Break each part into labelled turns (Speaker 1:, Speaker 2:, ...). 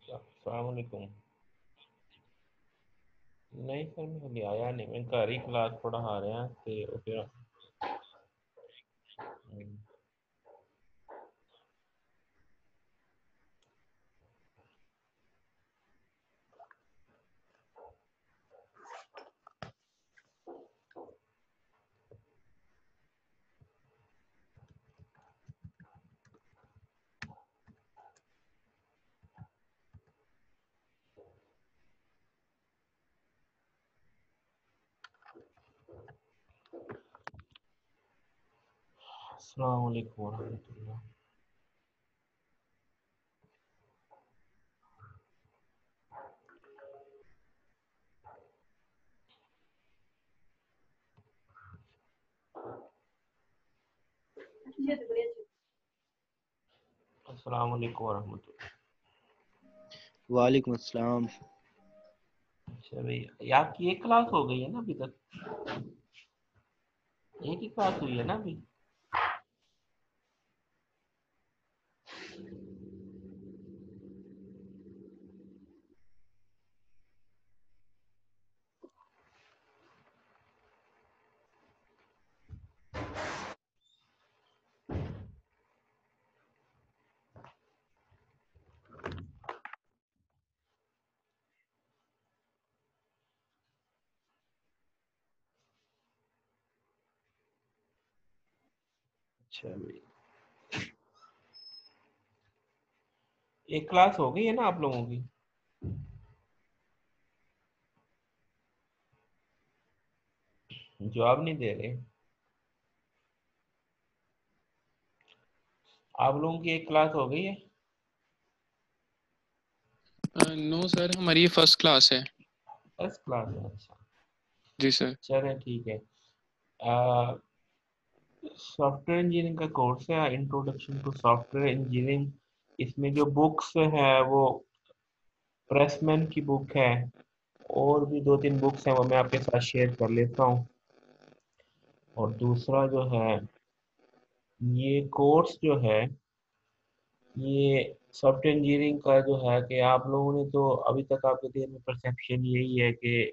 Speaker 1: अस्सलामुअलैकुम। नहीं सर, मैं अभी आया नहीं, मैं घर ही क्लास पढ़ा रहे हैं तो फिर अस्सलामुअलैकुम वरहमतुल्लाह। अस्सलामुअलैकुम वरहमतुल्लाह।
Speaker 2: वालेकुम अस्सलाम।
Speaker 1: अच्छा भाई, ये आपकी एक क्लास हो गई है ना अभी तक? एक ही क्लास हुई है ना अभी? अच्छा भाई, एक क्लास हो गई है ना आप लोगों की? जवाब नहीं दे रहे। आप लोगों की एक क्लास हो गई है?
Speaker 3: नो सर, हमारी ये फर्स्ट क्लास है।
Speaker 1: फर्स्ट क्लास है, अच्छा।
Speaker 3: जी सर।
Speaker 1: चले ठीक है। सॉफ्टवेयर इंजीनियरिंग का कोर्स है, इंट्रोडक्शन टू सॉफ्टवेयर इंजीनियरिंग। इसमें जो बुक्स है वो प्रेसमैन की बुक है, और भी दो तीन बुक्स हैं, वो मैं आपके साथ शेयर कर लेता हूँ। और दूसरा जो है, ये कोर्स जो है, ये सॉफ्टवेयर इंजीनियरिंग का जो है कि आप लोगों ने तो अभी तक आपके दिल में परसेप्शन यही है कि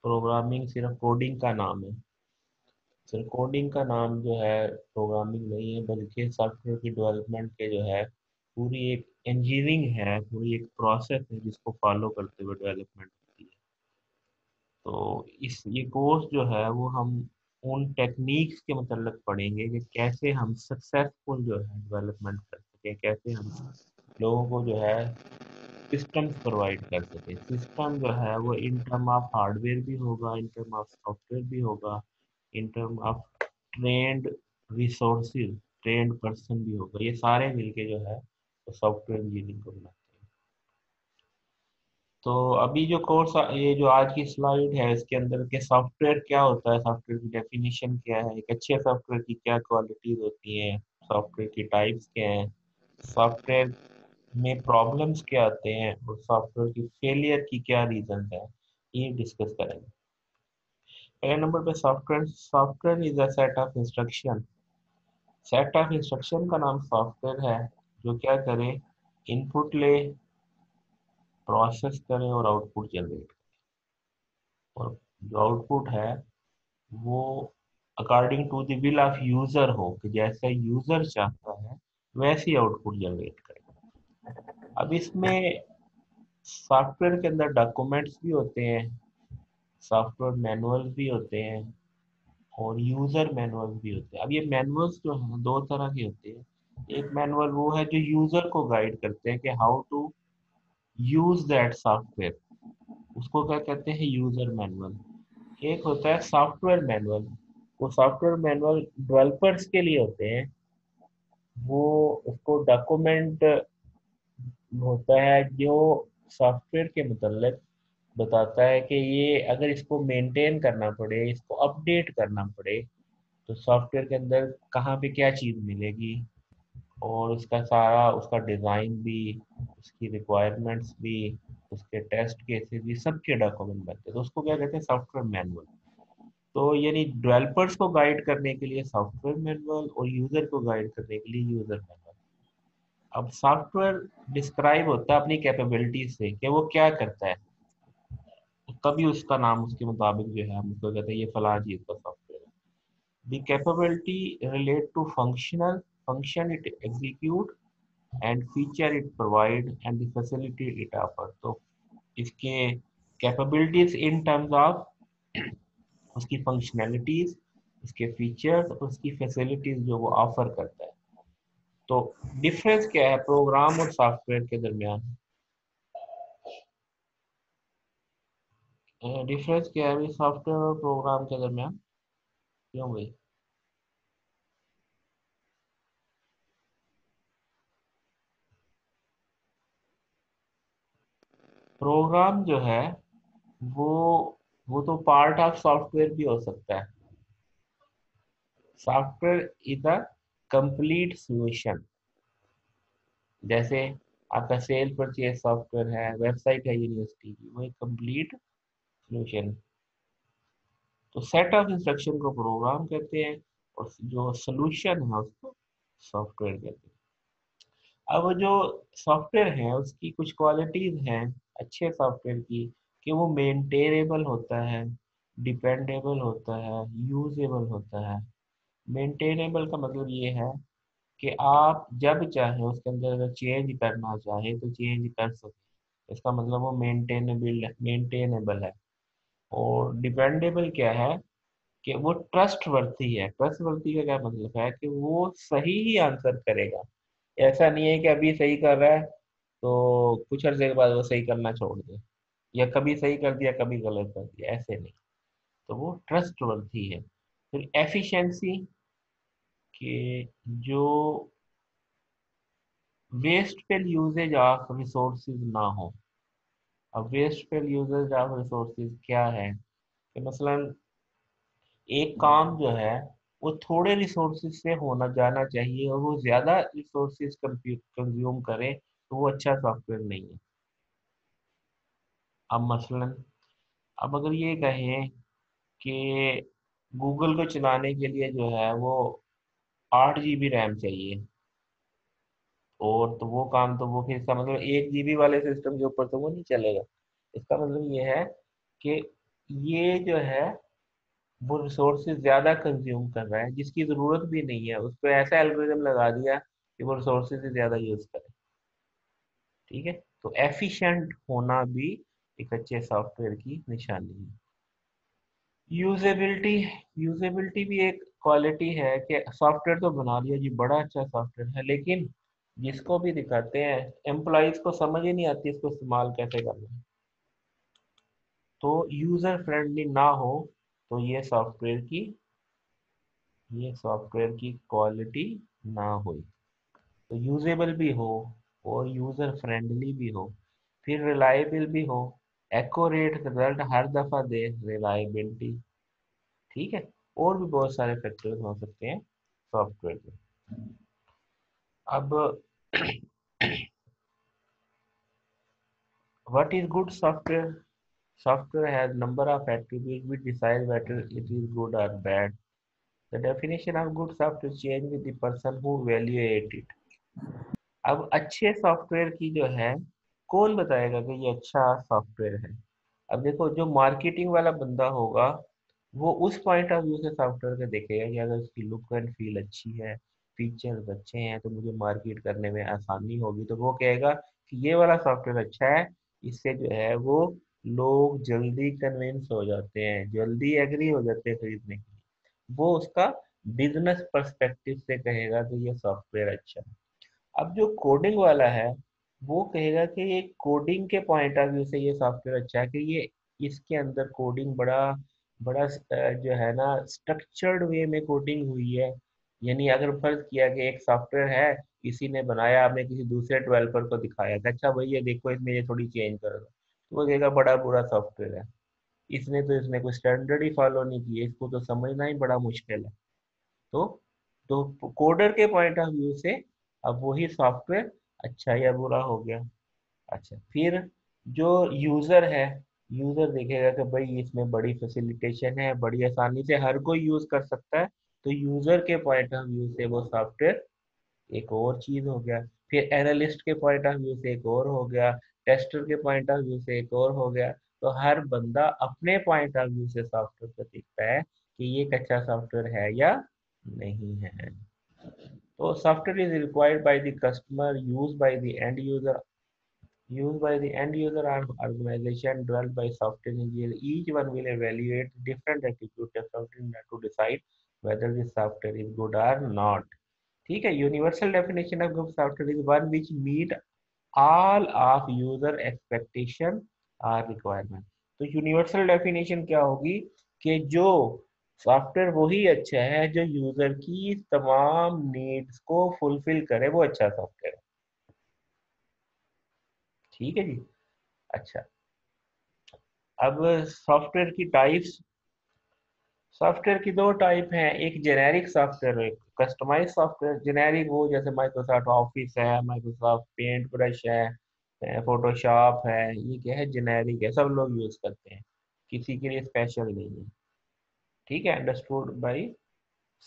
Speaker 1: प्रोग्रामिंग सिर्फ कोडिंग का नाम है। सिर्फ कोडिंग का नाम जो है प्रोग्रामिंग नहीं है, बल्कि सॉफ्टवेयर की डेवलपमेंट के जो है पूरी एक इंजीनियरिंग है, पूरी एक प्रोसेस है जिसको फॉलो करते हुए डेवलपमेंट होती है। तो इस ये कोर्स जो है वो हम उन टेक्निक्स के मतलब पढ़ेंगे कि कैसे हम सक्सेसफुल जो है डेवलपमेंट कर सकें, कैसे हम लोगों को जो है सिस्टम्स प्रोवाइड कर सकें। सिस्टम जो है वो इन टर्म ऑफ हार्डवेयर भी होगा, इन टर्म ऑफ सॉफ्टवेयर भी होगा, in term of trend resources, trend person भी होगा। ये सारे मिलके जो है वो सॉफ्टवेयर इंजीनियरिंग को बनाते हैं। तो अभी जो कोर्स, ये जो आज की स्लाइड है इसके अंदर के सॉफ्टवेयर क्या होता है, सॉफ्टवेयर की डेफिनेशन क्या है, एक अच्छे सॉफ्टवेयर की क्या क्वालिटीज होती हैं, सॉफ्टवेयर की टाइप्स क्या हैं, सॉफ्टवेयर में प्रॉब्लम्स क्या आते हैं, और सॉफ्टवेयर की फेलियर की क्या रीजन है, ये डिस्कस करेंगे। पहले नंबर पे software. Software is a set of instruction. Set of instruction का नाम सॉफ्टवेयर है, जो क्या करे, इनपुट ले, प्रोसेस करे और आउटपुट जनरेट करे। और जो आउटपुट है वो according to the will of user हो, कि जैसा यूजर चाहता है वैसे ही आउटपुट जनरेट करे। अब इसमें सॉफ्टवेयर के अंदर डॉक्यूमेंट्स भी होते हैं, सॉफ्टवेयर मैनुअल्स भी होते हैं, और यूजर मैनुअल्स भी होते हैं। अब ये मैनुअल्स जो हैं दो तरह के होते हैं। एक मैनुअल वो है जो यूजर को गाइड करते हैं कि how to use that software, उसको क्या कहते हैं, यूजर मैनुअल। एक होता है सॉफ्टवेयर मैनुअल, वो सॉफ्टवेयर मैनुअल डेवलपर्स के लिए होते हैं। वो उसको डॉक्यूमेंट होता है जो सॉफ्टवेयर के मतलब बताता है कि ये अगर इसको मेंटेन करना पड़े, इसको अपडेट करना पड़े, तो सॉफ्टवेयर के अंदर कहाँ पे क्या चीज़ मिलेगी, और उसका सारा, उसका डिज़ाइन भी, उसकी रिक्वायरमेंट्स भी, उसके टेस्ट केसेस भी, सबके डॉक्यूमेंट बनते हैं। तो उसको क्या कहते हैं, सॉफ्टवेयर मैनुअल। तो यानी डेवलपर्स को गाइड करने के लिए सॉफ्टवेयर मैनुअल और यूजर को गाइड करने के लिए यूजर मैनुअल। अब सॉफ्टवेयर डिस्क्राइब होता है अपनी कैपेबिलिटीज से कि वो क्या करता है, तो तभी उसका नाम उसके मुताबिक जो है हम उसको कहते हैं ये फलां चीज का सॉफ्टवेयर है। The capability relate to function it execute and feature it provide and the facility it offer। तो इसके कैपेबिलिटीज इन टर्म्स ऑफ उसकी फंक्शनैलिटीज, उसके फीचर्स, उसकी फैसिलिटीज जो वो ऑफर करता है। तो डिफरेंस क्या है प्रोग्राम और सॉफ्टवेयर के दरमियान? डिफरेंस क्या है सॉफ्टवेयर और प्रोग्राम के दरमियान? क्यों भाई? प्रोग्राम जो है वो वो तो पार्ट ऑफ सॉफ्टवेयर भी हो सकता है। Software is a complete solution. जैसे आपका सेल परचेज सॉफ्टवेयर है, वेबसाइट है यूनिवर्सिटी की, वो एक कंप्लीट सॉल्यूशन। तो सेट ऑफ इंस्ट्रक्शन को प्रोग्राम कहते हैं और जो सॉल्यूशन है उसको सॉफ्टवेयर कहते हैं। अब जो सॉफ्टवेयर है उसकी कुछ क्वालिटीज हैं अच्छे सॉफ्टवेयर की, कि वो मेंटेनेबल होता है, डिपेंडेबल होता है, यूजेबल होता है। मेंटेनेबल का मतलब ये है कि आप जब चाहें उसके अंदर अगर चेंज करना चाहें तो चेंज कर सकते, इसका मतलब वो मेंटेनेबल है। और डिपेंडेबल क्या है कि वो ट्रस्ट वर्दी है। ट्रस्ट वर्दी का क्या मतलब है कि वो सही ही आंसर करेगा। ऐसा नहीं है कि अभी सही कर रहा है तो कुछ अर्से के बाद वो सही करना छोड़ दे, या कभी सही कर दिया कभी गलत कर दिया, ऐसे नहीं। तो वो ट्रस्ट वर्दी है। फिर एफिशिएंसी, कि जो वेस्टफुल यूजेज ऑफ रिसोर्सेज ना हो। अब वेस्टफुल यूजेज ऑफ रिसोर्सेज क्या है कि मसलन एक काम जो है वो थोड़े रिसोर्सेज से होना जाना चाहिए और वो ज्यादा रिसोर्सेज कंज्यूम करे तो वो अच्छा सॉफ्टवेयर नहीं है। अब मसलन अब अगर ये कहें कि गूगल को चलाने के लिए जो है वो 8 GB रैम चाहिए, और तो वो काम तो वो फिर इसका मतलब 1 GB वाले सिस्टम के ऊपर तो वो नहीं चलेगा। इसका मतलब ये है कि ये जो है वो रिसोर्सेज ज्यादा कंज्यूम कर रहा है जिसकी जरूरत भी नहीं है, उस पर ऐसा एल्गोरिदम लगा दिया कि वो रिसोर्सेज ज्यादा यूज करे। ठीक है, तो एफिशिएंट होना भी एक अच्छे सॉफ्टवेयर की निशानी है। यूजेबिलिटी, यूजेबिलिटी भी एक क्वालिटी है कि सॉफ्टवेयर तो बना लिया जी, बड़ा अच्छा सॉफ्टवेयर है, लेकिन जिसको भी दिखाते हैं एम्प्लॉयज को समझ ही नहीं आती इसको इस्तेमाल कैसे करना है। तो यूजर फ्रेंडली ना हो तो ये सॉफ्टवेयर की क्वालिटी ना हो। तो यूजेबल भी हो और यूजर फ्रेंडली भी हो, फिर रिलायबल भी हो, एक्यूरेट रिजल्ट हर दफा दे, रिलायबिलिटी। ठीक है, और भी बहुत सारे फैक्टर्स हो सकते हैं सॉफ्टवेयर में। अब what is good software? Software has number of attributes which decide whether it is good or bad. The definition of good software change with the person who evaluate it. अब अच्छे software की जो है कौन बताएगा कि ये अच्छा सॉफ्टवेयर है? अब देखो जो मार्केटिंग वाला बंदा होगा वो उस पॉइंट ऑफ व्यू से सॉफ्टवेयर को देखेगा कि अगर उसकी लुक एंड फील अच्छी है, फीचर्स अच्छे हैं, तो मुझे मार्केट करने में आसानी होगी, तो वो कहेगा कि ये वाला सॉफ्टवेयर अच्छा है। इससे जो है वो लोग जल्दी कन्विंस हो जाते हैं, जल्दी एग्री हो जाते हैं खरीदने के लिए। वो उसका बिजनेस पर्सपेक्टिव से कहेगा कि ये सॉफ्टवेयर अच्छा है। अब जो कोडिंग वाला है वो कहेगा कि ये कोडिंग के पॉइंट ऑफ व्यू से ये सॉफ्टवेयर अच्छा है, कि ये इसके अंदर कोडिंग बड़ा बड़ा जो है ना स्ट्रक्चर्ड वे में कोडिंग हुई है। यानी अगर फर्ज किया कि एक सॉफ्टवेयर है, किसी ने बनाया, आपने किसी दूसरे डेवलपर को दिखाया कि अच्छा भाई ये देखो इसमें ये थोड़ी चेंज कर दो, तो वो कहेगा बड़ा बुरा सॉफ्टवेयर है, इसने कोई स्टैंडर्ड ही फॉलो नहीं किए, इसको तो समझना ही बड़ा मुश्किल है। तो कोडर के पॉइंट ऑफ व्यू से अब वही सॉफ्टवेयर अच्छा या बुरा हो गया। अच्छा, फिर जो यूजर है, यूजर देखेगा कि भाई इसमें बड़ी फैसिलिटेशन है, बड़ी आसानी से हर कोई यूज कर सकता है, तो यूजर के पॉइंट ऑफ व्यू से वो सॉफ्टवेयर एक और चीज हो गया। फिर एनालिस्ट के पॉइंट ऑफ व्यू से एक और हो गया, टेस्टर के पॉइंट ऑफ व्यू से एक और हो गया। तो हर बंदा अपने पॉइंट ऑफ व्यू से सॉफ्टवेयर को देखता है कि ये एक अच्छा सॉफ्टवेयर है या नहीं है। तो software is required by the customer, use by the end user, used by the end user or organization, developed by software engineer. Each one will evaluate different attributes of software to decide whether the software is good or not. ठीक है। Universal definition of good software is one which meet all of user expectation और requirement. तो universal definition क्या होगी कि जो software वही अच्छा है जो यूजर की तमाम नीड्स को फुलफिल करे, वो अच्छा सॉफ्टवेयर है। ठीक है जी। अच्छा, अब सॉफ्टवेयर की टाइप्स। सॉफ्टवेयर की दो टाइप हैं, एक जेनेरिक सॉफ्टवेयर, एक कस्टमाइज सॉफ्टवेयर। जेनेरिक वो जैसे माइक्रोसॉफ्ट ऑफिस है, माइक्रोसॉफ्ट पेंट ब्रश है, फोटोशॉप है, ये क्या है, जेनेरिक है, सब लोग यूज करते हैं, किसी के लिए स्पेशल नहीं है। ठीक है, अंडरस्टूड बाई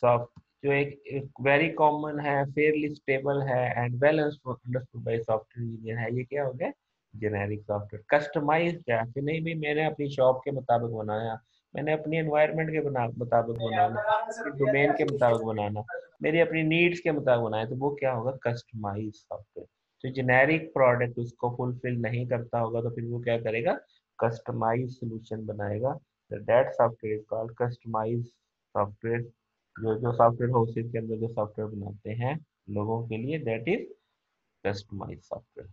Speaker 1: सॉफ्ट, जो एक वेरी कॉमन है, फेयरली स्टेबल है and well understood by software engineer है, ये क्या हो गया, जेनेरिक सॉफ्टवेयर। कस्टमाइज क्या है कि नहीं भाई मैंने अपनी शॉप के मुताबिक बनाया, मैंने अपनी एनवायरनमेंट के मुताबिक बनाना, अपने डोमेन के मुताबिक बनाना, मेरी अपनी नीड्स के मुताबिक बनाया, तो वो क्या होगा, कस्टमाइज सॉफ्टवेयर। तो जेनेरिक प्रोडक्ट उसको फुलफिल नहीं करता होगा तो फिर वो क्या करेगा, कस्टमाइज सोल्यूशन बनाएगा। That software is called customize software. जो सॉफ्टवेयर हाउसेज के अंदर जो सॉफ्टवेयर बनाते हैं लोगों के लिए, that is customize software.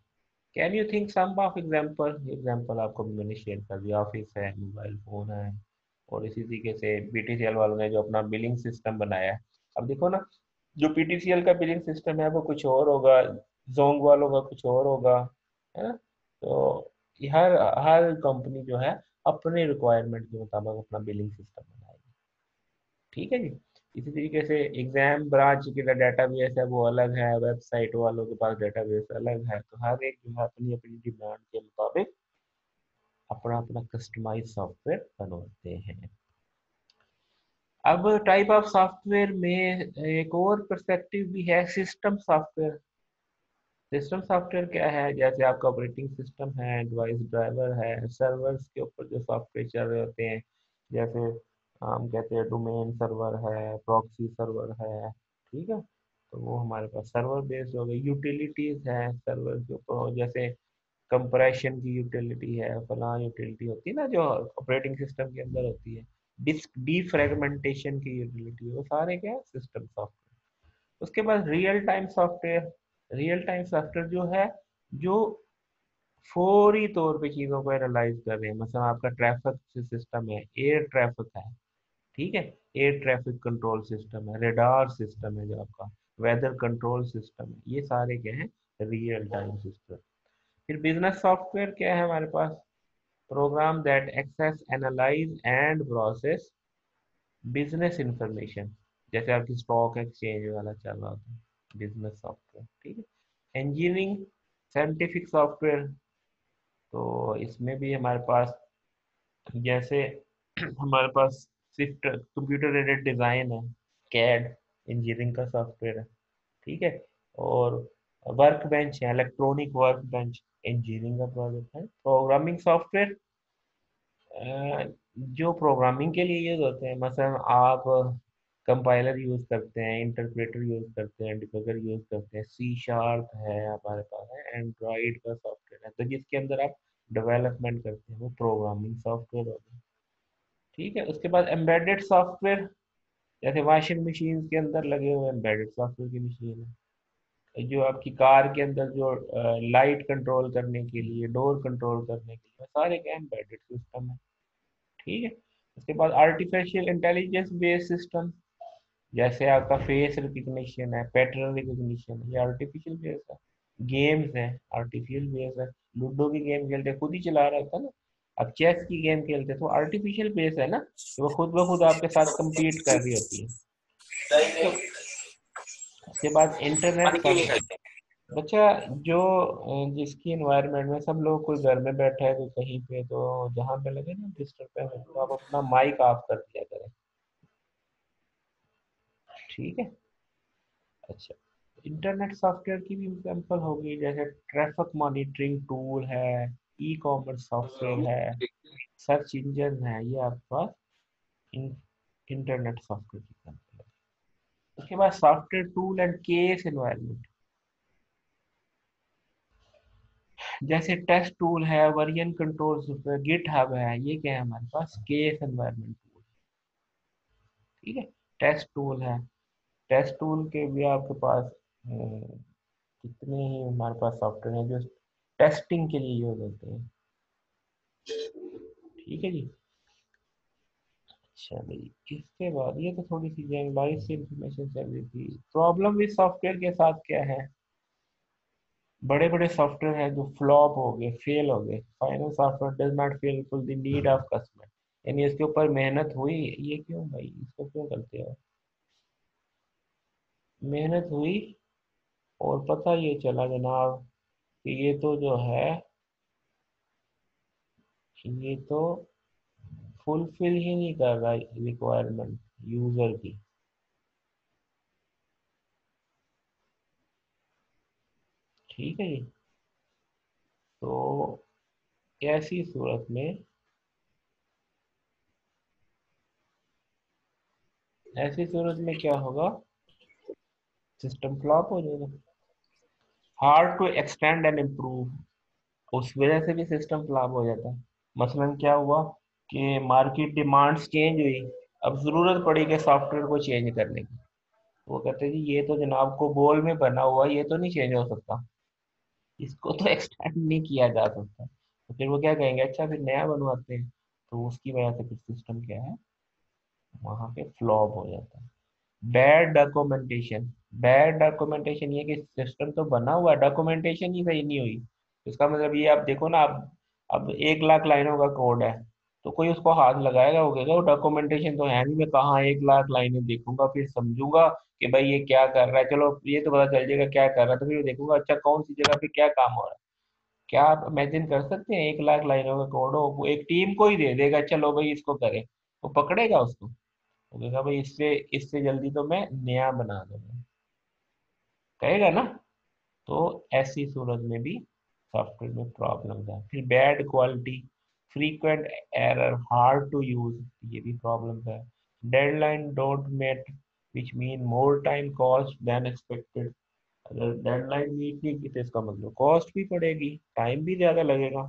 Speaker 1: Can you think some of example? Example आपको भी मैंने शेयर कर दिया, ऑफिस है, मोबाइल फोन है, और इसी तरीके से बीटीसीएल वालों ने जो अपना बिलिंग सिस्टम बनाया है। अब देखो ना, जो पीटीसीएल का बिलिंग सिस्टम है वो कुछ और होगा, जोंग वालों का कुछ और होगा, है ना। तो हर हर कंपनी जो है अपने रिक्वायरमेंट के मुताबिक अपना बिलिंग सिस्टम बनाएगी। ठीक है जी। इसी तरीके से एग्जाम ब्रांच की डेटाबेस है वो अलग है, वेबसाइट वालों के पास डेटाबेस अलग है, तो हर एक जो है अपनी अपनी डिमांड के मुताबिक अपना अपना कस्टमाइज सॉफ्टवेयर बनवाते हैं। अब टाइप ऑफ सॉफ्टवेयर में एक और पर्सपेक्टिव भी है, सिस्टम सॉफ्टवेयर। सिस्टम सॉफ्टवेयर क्या है, जैसे आपका ऑपरेटिंग सिस्टम है, डिवाइस ड्राइवर है, सर्वर्स के ऊपर जो सॉफ्टवेयर चल रहे होते हैं, जैसे हम कहते हैं डोमेन सर्वर है, प्रॉक्सी सर्वर है। ठीक है, तो वो हमारे पास सर्वर बेस्ड हो गए। यूटिलिटीज है सर्वर के ऊपर, जैसे कंप्रेशन की यूटिलिटी है, फलां यूटिलिटी होती है ना जो ऑपरेटिंग सिस्टम के अंदर होती है, डिस्क डीफ्रेगमेंटेशन की यूटिलिटी, वो सारे क्या है, सिस्टम सॉफ्टवेयर। उसके बाद real time software. Real time software जो है, जो फौरी तौर पे चीज़ों को एनालाइज कर रहे हैं। मतलब आपका ट्रैफिक सिस्टम है, एयर ट्रैफिक है, ठीक है, एयर ट्रैफिक कंट्रोल सिस्टम है, रेडार सिस्टम है, जो आपका वेदर कंट्रोल सिस्टम है, ये सारे क्या हैं, रियल टाइम सिस्टम। फिर बिजनेस सॉफ्टवेयर क्या है हमारे पास, program that access analyse and process business information, जैसे आपकी स्टॉक एक्सचेंज वाला चल रहा था, बिजनेस सॉफ्टवेयर। ठीक है। इंजीनियरिंग साइंटिफिक सॉफ्टवेयर, तो इसमें भी हमारे पास जैसे हमारे पास सिर्फ कंप्यूटर एडेड डिज़ाइन है, कैड इंजीनियरिंग का सॉफ्टवेयर है। ठीक है। और वर्क बेंच है, इलेक्ट्रॉनिक वर्क बेंच इंजीनियरिंग का प्रोजेक्ट है। प्रोग्रामिंग सॉफ्टवेयर जो प्रोग्रामिंग के लिए यूज होते हैं, मसलन आप कंपाइलर यूज करते हैं, इंटरप्रेटर यूज करते हैं, डिबगर यूज करते हैं, सी शार्प है हमारे पास, है एंड्रॉइड का सॉफ्टवेयर है, तो जिसके अंदर आप डेवलपमेंट करते हैं वो प्रोग्रामिंग सॉफ्टवेयर होगा। ठीक है। उसके बाद एम्बेडेड सॉफ्टवेयर, जैसे वॉशिंग मशीन के अंदर लगे हुए एम्बेडेड सॉफ्टवेयर की मशीन है, जो आपकी कार के अंदर जो लाइट कंट्रोल करने के लिए, डोर कंट्रोल करने के लिए, सारे क्या एम्बेडेड सिस्टम है। ठीक है। उसके बाद आर्टिफिशियल इंटेलिजेंस बेस्ड सिस्टम, जैसे आपका फेस रिकग्निशन है, पैटर्न रिकग्निशन है, ये आर्टिफिशियल बेस है। गेम्स है, आर्टिफिशियल बेस है। लूडो की गेम खेलते खुद ही चला रहा था ना, अब चेस की गेम खेलते तो आर्टिफिशियल बेस है ना, कि वो खुद ब खुद आपके साथ compete कर रही होती है। ठीक है। उसके बाद इंटरनेट सॉफ्टवेयर, बच्चा जो जिसकी एनवायरनमेंट में सब लोग, कोई घर में बैठा है कोई कहीं पे, तो जहाँ पे लगे ना डिस्टर्बेंस, तो आप अपना माइक ऑफ कर दिया करें। ठीक है। अच्छा, इंटरनेट सॉफ्टवेयर की भी एग्जांपल होगी, जैसे ट्रैफिक मॉनिटरिंग टूल है, ई कॉमर्स सॉफ्टवेयर है, सर्च इंजन है, ये आपके पास इंटरनेट सॉफ्टवेयर की एग्जांपल है। उसके बाद software tool and case environment, जैसे टेस्ट टूल है, version control software, GitHub है, ये क्या है हमारे पास केस एनवायरनमेंट टूल। ठीक है। टेस्ट टूल है, टेस्ट टूल के भी आपके पास कितने ही हमारे पास सॉफ्टवेयर हैं जो टेस्टिंग के लिए यूज होते हैं। ठीक है जी। अच्छा भाई, इसके बाद ये तो थोड़ी सी जनरलाइज सी इंफॉर्मेशन चल रही थी। प्रॉब्लम विद सॉफ्टवेयर के साथ क्या है, बड़े बड़े सॉफ्टवेयर हैं जो फ्लॉप हो गए, फेल हो गए। Final software does not fulfil the need of customer, यानी इसके ऊपर मेहनत हुई, ये क्यों भाई, इसको क्यों करते हो, मेहनत हुई और पता ये चला जनाब कि ये तो जो है, ये तो फुलफिल ही नहीं कर रहा रिक्वायरमेंट यूजर की। ठीक है जी। तो ऐसी सूरत में, ऐसी सूरत में क्या होगा, सिस्टम फ्लॉप हो जाएगा। Hard to extend and improve, उस वजह से भी सिस्टम फ्लॉप हो जाता है। मसलन क्या हुआ कि मार्केट डिमांड्स चेंज हुई, अब जरूरत पड़ी कि सॉफ्टवेयर को चेंज करने की। वो कहते जी ये तो जनाब को बोल में बना हुआ, ये तो नहीं चेंज हो सकता, इसको तो एक्सटेंड नहीं किया जा सकता। तो फिर वो क्या कहेंगे, अच्छा फिर नया बनवाते हैं। तो उसकी वजह से फिर सिस्टम क्या है, वहां पे फ्लॉप हो जाता है। बैड डॉक्यूमेंटेशन, बैड डॉक्यूमेंटेशन ये कि सिस्टम तो बना हुआ है, डॉक्यूमेंटेशन ही सही नहीं हुई। इसका मतलब ये, आप देखो ना, अब 1 लाख लाइनों का कोड है, तो कोई उसको हाथ लगाएगा, वो कहेगा वो डॉक्यूमेंटेशन तो है नहीं, मैं कहाँ 1 लाख लाइनें देखूंगा फिर समझूंगा कि भाई ये क्या कर रहा है, चलो ये तो पता चल जाएगा क्या कर रहा है, तो फिर देखूंगा अच्छा कौन सी जगह पे क्या काम हो रहा है। क्या आप इमेजिन कर सकते हैं 1 लाख लाइनों का कोड हो, वो एक टीम को ही दे देगा, चलो भाई इसको करे, वो पकड़ेगा उसको, वो कहेगा भाई इससे इससे जल्दी तो मैं नया बना दूंगा, कहेगा ना। तो ऐसी सूरत में भी सॉफ्टवेयर में प्रॉब्लम है। फिर bad quality, frequent error, hard to use, ये भी प्रॉब्लम है। Deadline don't met, which mean more time cost than expected, अगर डेडलाइन मीट नहीं की तो इसका मतलब कॉस्ट भी पड़ेगी, टाइम भी ज्यादा लगेगा।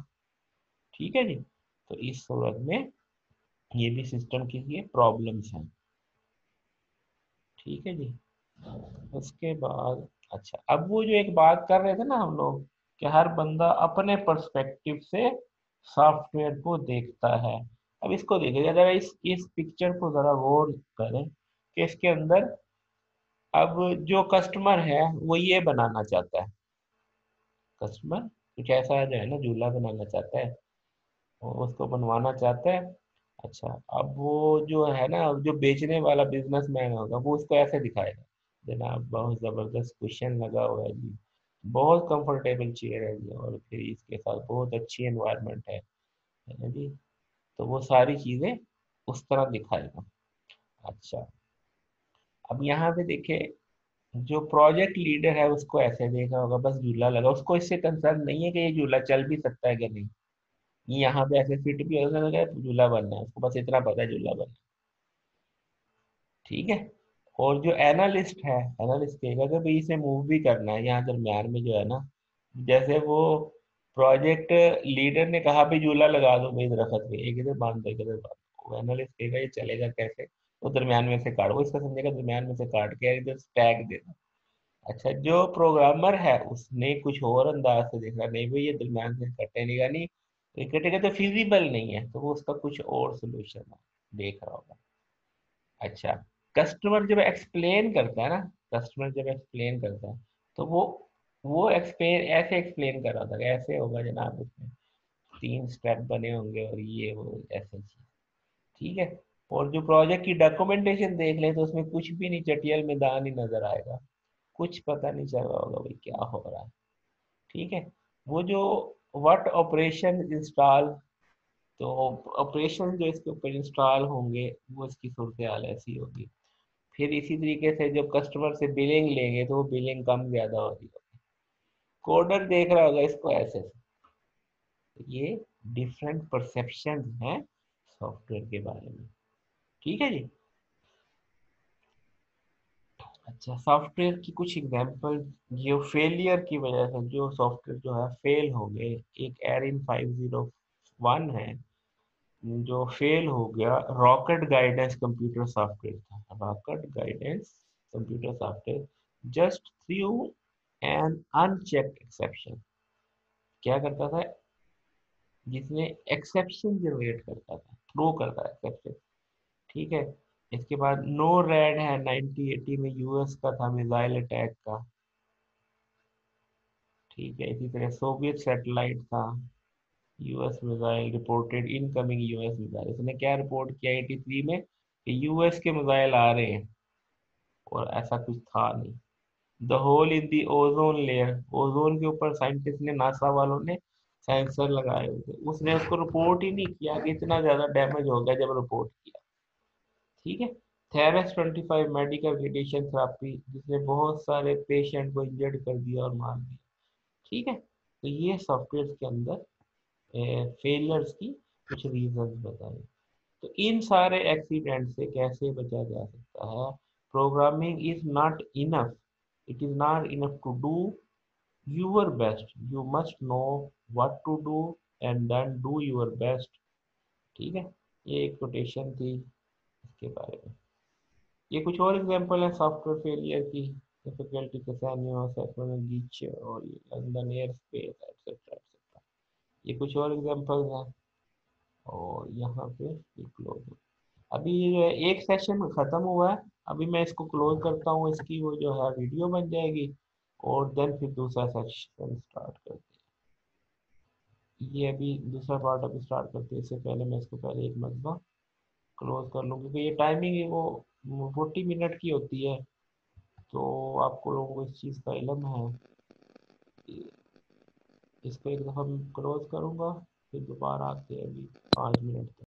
Speaker 1: ठीक है जी। तो इस सूरत में ये भी सिस्टम की ये प्रॉब्लम्स हैं। ठीक है जी। उसके बाद, अच्छा अब वो जो एक बात कर रहे थे ना हम लोग, कि हर बंदा अपने पर्सपेक्टिव से सॉफ्टवेयर को देखता है। अब इसको देखिए, जरा इस पिक्चर को जरा गौर करें कि इसके अंदर, अब जो कस्टमर है वो ये बनाना चाहता है, कस्टमर कुछ ऐसा जो है ना झूला बनाना चाहता है, वो उसको बनवाना चाहता है। अच्छा, अब वो जो है ना, जो बेचने वाला बिजनेसमैन होगा वो उसको ऐसे दिखाएगा, जनाब बहुत जबरदस्त क्वेश्चन लगा हुआ है जी, बहुत कंफर्टेबल चेयर है जी, और फिर इसके साथ बहुत अच्छी एनवायरनमेंट है ना जी। तो वो सारी चीजें उस तरह दिखाएगा। अच्छा, अब यहाँ पे देखिए, जो प्रोजेक्ट लीडर है उसको ऐसे देखा होगा, बस झूला लगा, उसको इससे कंसर्न नहीं है कि ये झूला चल भी सकता है कि नहीं, ये यहाँ पे ऐसे फिट भी हो सकता है, झूला बनना है उसको, बस इतना पता है झूला बनना। ठीक है। और जो एनालिस्ट है, एनालिस्ट कहेगा कि भाई इसे मूव भी करना है, यहाँ दरम्यान में जो है ना, जैसे वो प्रोजेक्ट लीडर ने कहा भी झूला लगा दो भाई दरख्त पे, एक इधर बांध दो एक इधर बांध दो, वो एनालिस्ट कहेगा ये चलेगा कैसे, वो दरम्यान में से काट, वो इसका समझेगा दरम्यान में से काट के इधर स्टैक दे दो। अच्छा, जो प्रोग्रामर है उसने कुछ और अंदाज से देखा, नहीं भाई ये दरम्यान से कटेगा नहीं, तो ये कटेगा तो फिजिबल नहीं है, तो वो उसका कुछ और सोल्यूशन देख रहा होगा। अच्छा, कस्टमर जब एक्सप्लेन करता है ना, कस्टमर जब एक्सप्लेन करता है, तो वो एक्सप्लेन ऐसे एक्सप्लेन कर रहा था कि ऐसे होगा जनाब, उसमें 3 स्टेप बने होंगे और ये वो ऐसे चीज। ठीक है। और जो प्रोजेक्ट की डॉक्यूमेंटेशन देख ले तो उसमें कुछ भी नहीं, चटियल में दान ही नजर आएगा। कुछ पता नहीं चल रहा होगा भाई क्या हो रहा है। ठीक है, वो जो व्हाट ऑपरेशन इंस्टॉल, तो ऑपरेशन जो इसके ऊपर इंस्टॉल होंगे वो इसकी सूरत हाल ऐसी होगी। फिर इसी तरीके से जब कस्टमर से बिलिंग लेंगे तो वो बिलिंग कम ज्यादा होती है। कोडर देख रहा होगा इसको ऐसे। ये डिफरेंट परसेप्शन हैं सॉफ्टवेयर के बारे में। ठीक है जी। अच्छा, सॉफ्टवेयर की कुछ एग्जांपल, जो फेलियर की वजह से जो सॉफ्टवेयर जो है फेल हो गए। एक एरिन 501 है जो फेल हो गया। रॉकेट गाइडेंस कंप्यूटर सॉफ्टवेयर था, rocket guidance computer software just through an unchecked exception. क्या करता था, जिसमें एक्सेप्शन जनरेट करता था, थ्रो करता है एक्सेप्शन। ठीक है। इसके बाद नो रेड है 1980 में, यूएस का था मिसाइल अटैक का। ठीक है, इसी तरह सोवियत सैटेलाइट था, US missile reported incoming US missile. इसने क्या रिपोर्ट किया 83 में कि यूएस के मिसाइल आ रहे हैं, और ऐसा कुछ था नहीं। The hole in the ozone layer, ozone के ऊपर साइंटिस्ट ने, नासा वालों ने सेंसर लगाए हुए थे, उसने उसको रिपोर्ट ही नहीं किया कि इतना ज्यादा डैमेज हो गया जब रिपोर्ट किया। ठीक है। थेरस 25 मेडिकल रेडिएशन थेरापी, जिसने बहुत सारे पेशेंट को इंजर्ड कर दिया और मार दिया। ठीक है, तो ये सॉफ्टवेयर के अंदर फेलियर्स की कुछ रीजन बताए। तो इन सारे एक्सीडेंट से कैसे बचा जा सकता है। Programming is not enough, it is not enough to do your best, you must know what to do and then do your best. ठीक है, ये एक कोटेशन थी इसके बारे में। ये कुछ और एग्जांपल है सॉफ्टवेयर फेलियर की। डिफिकल्टी कैसानियो सेफरन गीच और ये London air space etcetera etcetera. ये कुछ और एग्जांपल्स हैं। और यहाँ पे ये क्लोज। अभी ये जो है एक सेशन खत्म हुआ है, अभी मैं इसको क्लोज करता हूँ, इसकी वो जो है वीडियो बन जाएगी, और देन फिर दूसरा सेशन स्टार्ट करते हैं। ये अभी दूसरा पार्ट अभी स्टार्ट करते हैं, इससे पहले मैं इसको पहले एक मरतबा क्लोज कर लूँ, क्योंकि ये टाइमिंग वो 40 मिनट की होती है। तो आपको लोगों को इस चीज़ का इल्म है। इसको एक दफ़ा मैं क्लोज करूँगा, फिर दोबारा आते हैं अभी 5 मिनट तक।